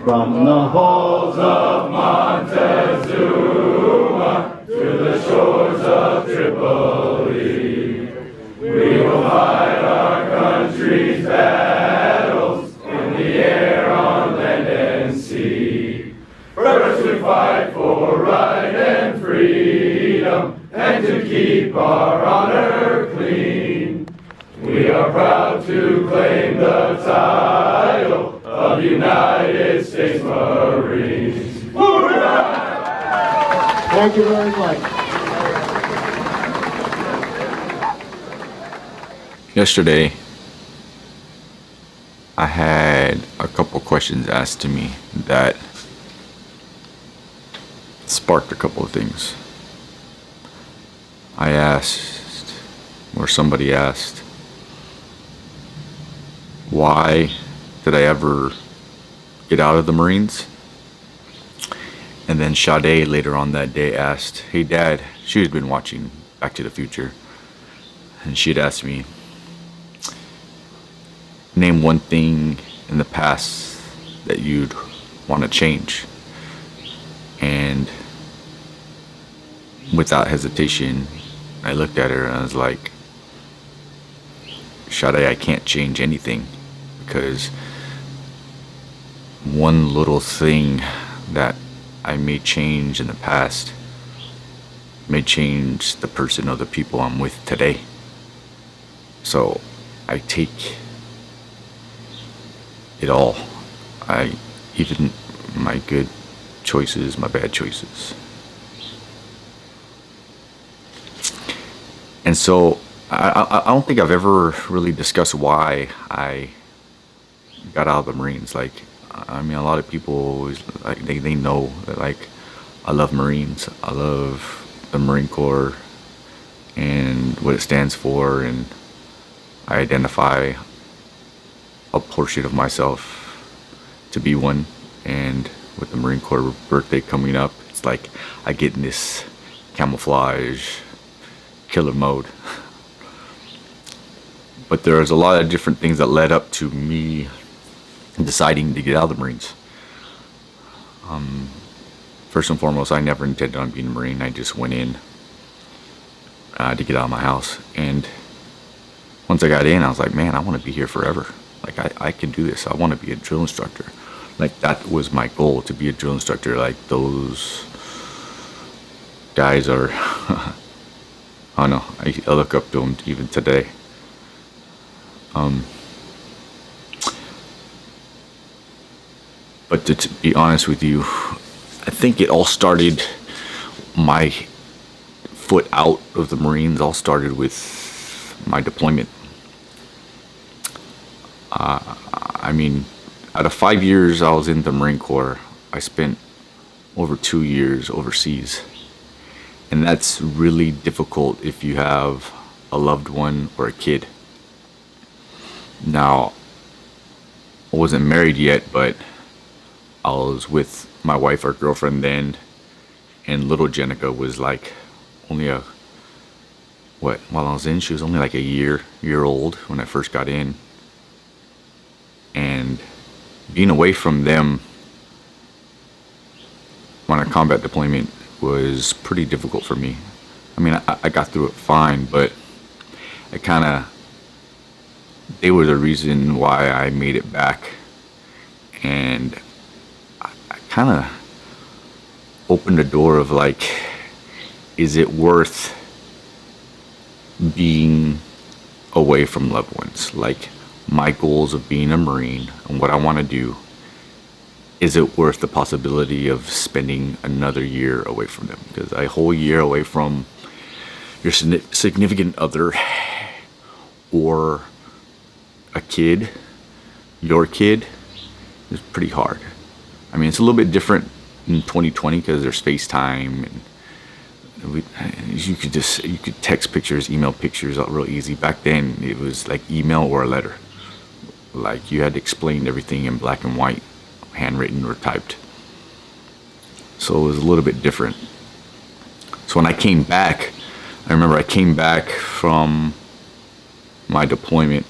From the halls of Montezuma to the shores of Tripoli, we will fight our country's battles in the air, on land and sea. First we fight for right and freedom, and to keep our honor clean. We are proud to claim the title of United States Marines. Hoorah! Thank you very much. Yesterday, I had a couple questions asked to me that sparked a couple of things. I asked, or somebody asked, why did I ever get out of the Marines? And then Sade later on that day asked, hey Dad, she had been watching Back to the Future, and she'd asked me, name one thing in the past that you'd want to change. And without hesitation, I looked at her and I was like, Sade, I can't change anything, because one little thing that I may change in the past may change the person or the people I'm with today. So I take it all. Even my good choices, my bad choices. And so I don't think I've ever really discussed why I got out of the Marines. Like, I mean, a lot of people always, like, they know that, like, I love Marines. I love the Marine Corps and what it stands for, and I identify a portion of myself to be one. And with the Marine Corps birthday coming up, it's like I get in this camouflage killer mode. But there's a lot of different things that led up to me deciding to get out of the Marines. First and foremost, I never intended on being a Marine. I just went in to get out of my house. And once I got in, I was like, man, I want to be here forever. Like, I can do this. I want to be a drill instructor. Like, that was my goal, to be a drill instructor. Like, those guys are, I don't know, I look up to them even today. But to be honest with you, I think it all started, my foot out of the Marines all started with my deployment. I mean, out of 5 years I was in the Marine Corps, I spent over 2 years overseas. And that's really difficult if you have a loved one or a kid. Now, I wasn't married yet, but I was with my wife, our girlfriend then, and little Jenica was like only while I was in, she was only like a year old when I first got in. And being away from them on a combat deployment was pretty difficult for me. I mean, I got through it fine, but they were the reason why I made it back. And I kind of opened the door of, like, is it worth being away from loved ones? Like, my goals of being a Marine and what I want to do, is it worth the possibility of spending another year away from them? Because a whole year away from your significant other or a kid, your kid, is pretty hard. I mean, it's a little bit different in 2020 because there's FaceTime, and you could text pictures, email pictures out real easy. Back then, it was like email or a letter. Like, you had to explain everything in black and white, handwritten or typed. So it was a little bit different. So when I came back, I remember I came back from my deployment,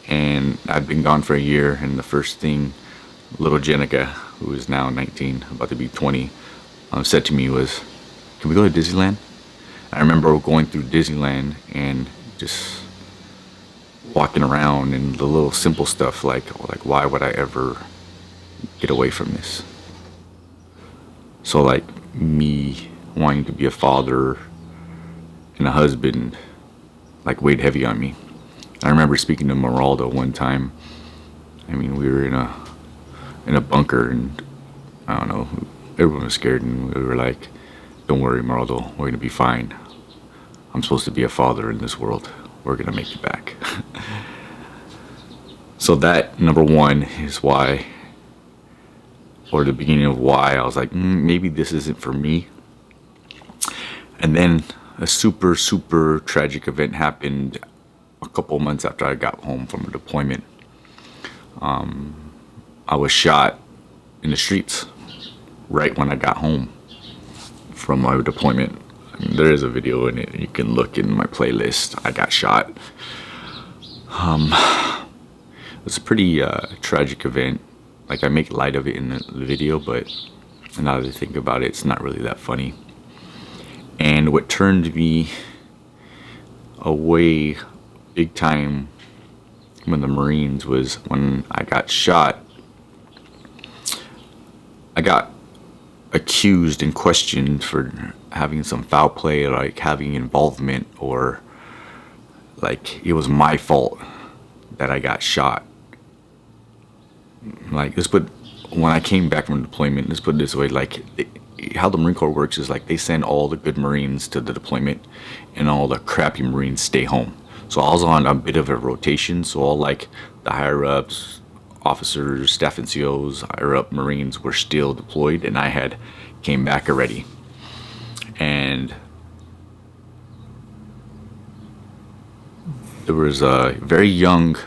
and I'd been gone for a year, and the first thing little Jenica, who is now 19, about to be 20, said to me was, "Can we go to Disneyland?" I remember going through Disneyland and just walking around and the little simple stuff like why would I ever get away from this? So like me wanting to be a father and a husband like weighed heavy on me. I remember speaking to Meraldo one time. I mean, we were in a bunker and I don't know, everyone was scared and we were like, "Don't worry, Meraldo, we're gonna be fine. I'm supposed to be a father in this world. We're gonna make it back." So that, number one, is why, or the beginning of why I was like, maybe this isn't for me. And then a super, super tragic event happened a couple months after I got home from a deployment. I was shot in the streets right when I got home from my deployment. I mean, there is a video in it. You can look in my playlist. I got shot. It's a pretty tragic event. Like, I make light of it in the video, but now that I think about it, it's not really that funny. And what turned me away big time from the Marines was when I got shot. I got accused and questioned for having some foul play, like having involvement, or like it was my fault that I got shot. Like, when I came back from deployment, let's put it this way, like how the Marine Corps works is like they send all the good Marines to the deployment and all the crappy Marines stay home. So I was on a bit of a rotation, so all like the higher ups, officers, staff NCOs, higher up Marines were still deployed, and I had came back already. And there was a very young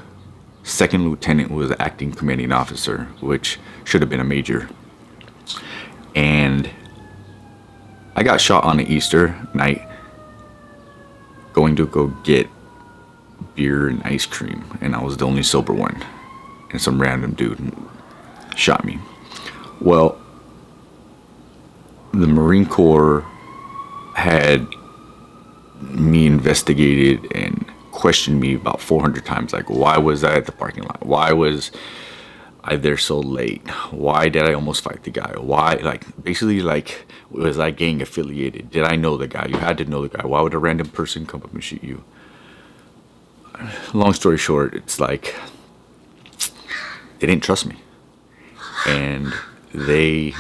second lieutenant who was an acting commanding officer, which should have been a major. And I got shot on an Easter night going to go get beer and ice cream, and I was the only sober one, and some random dude shot me. Well, the Marine Corps had me investigated and questioned me about 400 times. Like, why was I at the parking lot? Why was I there so late? Why did I almost fight the guy? Why, like, basically, like, was I gang affiliated? Did I know the guy? You had to know the guy. Why would a random person come up and shoot you? Long story short, it's like they didn't trust me, and they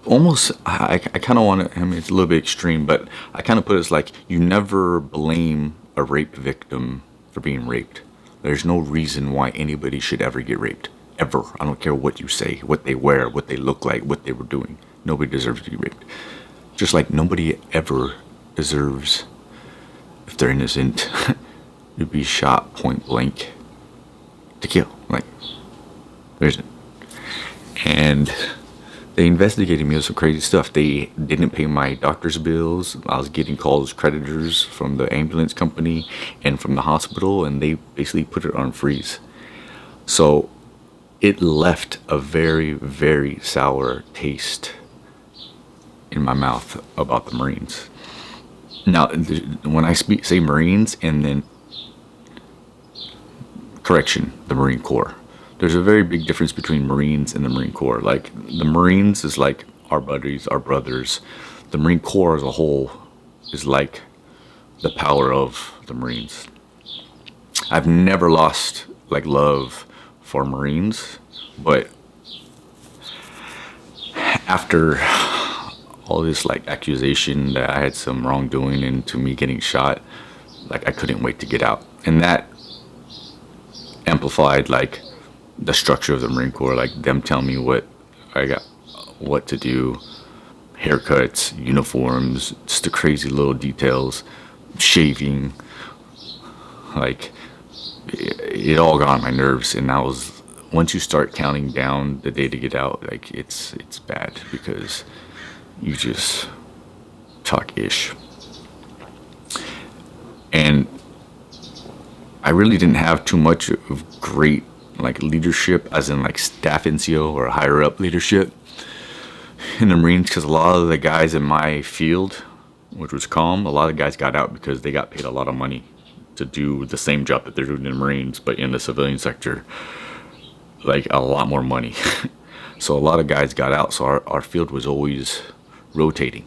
almost, I kind of want to, I mean, it's a little bit extreme, but I kind of put it as like, you never blame a rape victim for being raped. There's no reason why anybody should ever get raped, ever. I don't care what you say, what they wear, what they look like, what they were doing. Nobody deserves to be raped. Just like nobody ever deserves, if they're innocent, to be shot point blank to kill. Like, there isn't. And they investigated me with some crazy stuff. They didn't pay my doctor's bills. I was getting calls creditors from the ambulance company and from the hospital, and they basically put it on freeze. So it left a very, very sour taste in my mouth about the Marines. Now, when I say Marines, and then correction, the Marine Corps. There's a very big difference between Marines and the Marine Corps. Like, the Marines is like our buddies, our brothers. The Marine Corps as a whole is like the power of the Marines. I've never lost like love for Marines, but after all this like accusation that I had some wrongdoing into me getting shot, like I couldn't wait to get out. And that amplified like the structure of the Marine Corps, like them telling me what to do, haircuts, uniforms, just the crazy little details, shaving, like it all got on my nerves. And I was, once you start counting down the day to get out, like it's bad, because you just talk ish. And I really didn't have too much of great like leadership, as in like staff NCO or higher up leadership in the Marines, because a lot of the guys in my field, which was calm, a lot of guys got out because they got paid a lot of money to do the same job that they're doing in the Marines, but in the civilian sector, like a lot more money. So a lot of guys got out, so our field was always rotating.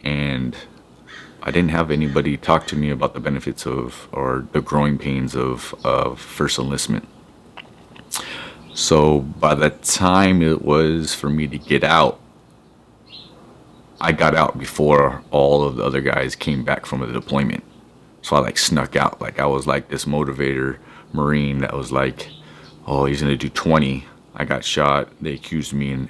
And I didn't have anybody talk to me about the benefits of, or the growing pains of first enlistment. So by the time it was for me to get out, I got out before all of the other guys came back from the deployment. So I like snuck out. Like I was like this motivator Marine that was like, oh, he's gonna do 20. I got shot. They accused me, and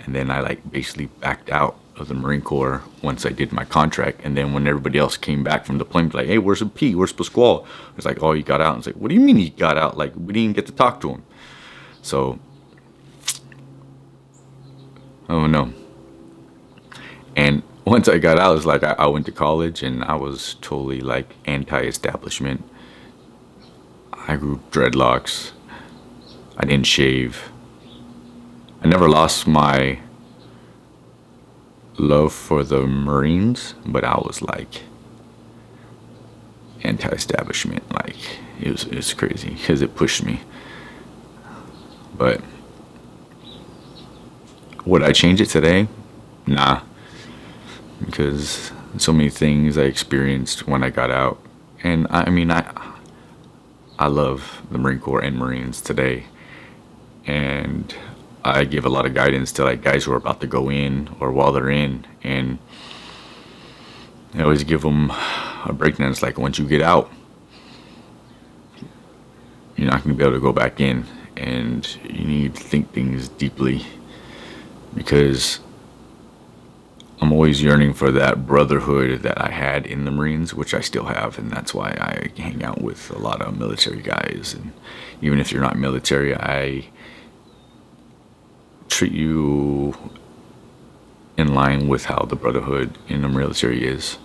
then I like basically backed out of the Marine Corps once I did my contract. And then when everybody else came back from deployment, like, hey, where's the P? Where's Pasquale? It's like, oh, he got out. It's like, what do you mean he got out? Like, we didn't even get to talk to him. So, oh no. And once I got out, it was like I went to college and I was totally like anti-establishment. I grew dreadlocks. I didn't shave. I never lost my love for the Marines, but I was like anti-establishment. Like it was crazy because it pushed me. But would I change it today? Nah. Because so many things I experienced when I got out. And I mean, I love the Marine Corps and Marines today. And I give a lot of guidance to like guys who are about to go in or while they're in. And I always give them a breakdown. It's like, once you get out, you're not going to be able to go back in. And you need to think things deeply, because I'm always yearning for that brotherhood that I had in the Marines, which I still have, and that's why I hang out with a lot of military guys. And even if you're not military, I treat you in line with how the brotherhood in the military is.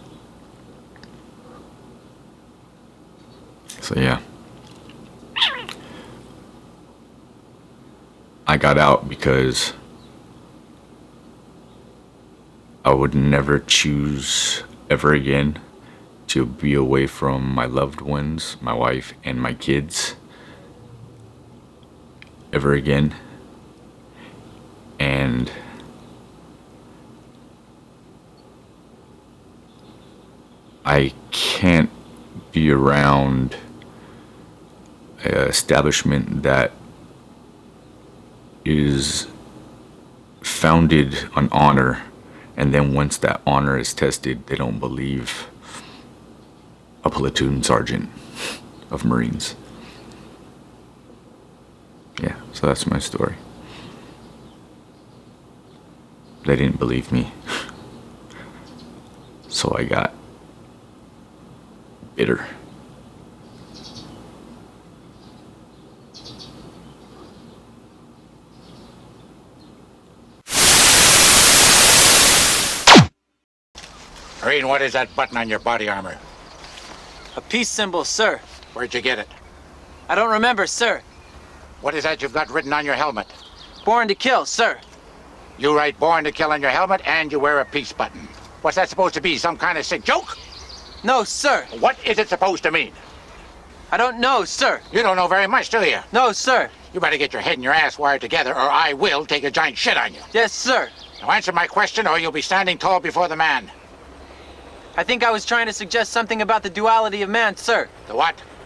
So yeah. I got out because I would never choose ever again to be away from my loved ones, my wife, and my kids ever again. And I can't be around an establishment that is founded on honor, and then once that honor is tested, they don't believe a platoon sergeant of Marines. Yeah, so that's my story. They didn't believe me. So I got bitter. Marine, what is that button on your body armor? A peace symbol, sir. Where'd you get it? I don't remember, sir. What is that you've got written on your helmet? Born to kill, sir. You write born to kill on your helmet and you wear a peace button. What's that supposed to be? Some kind of sick joke? No, sir. What is it supposed to mean? I don't know, sir. You don't know very much, do you? No, sir. You better get your head and your ass wired together or I will take a giant shit on you. Yes, sir. Now answer my question or you'll be standing tall before the man. I think I was trying to suggest something about the duality of man, sir. The what?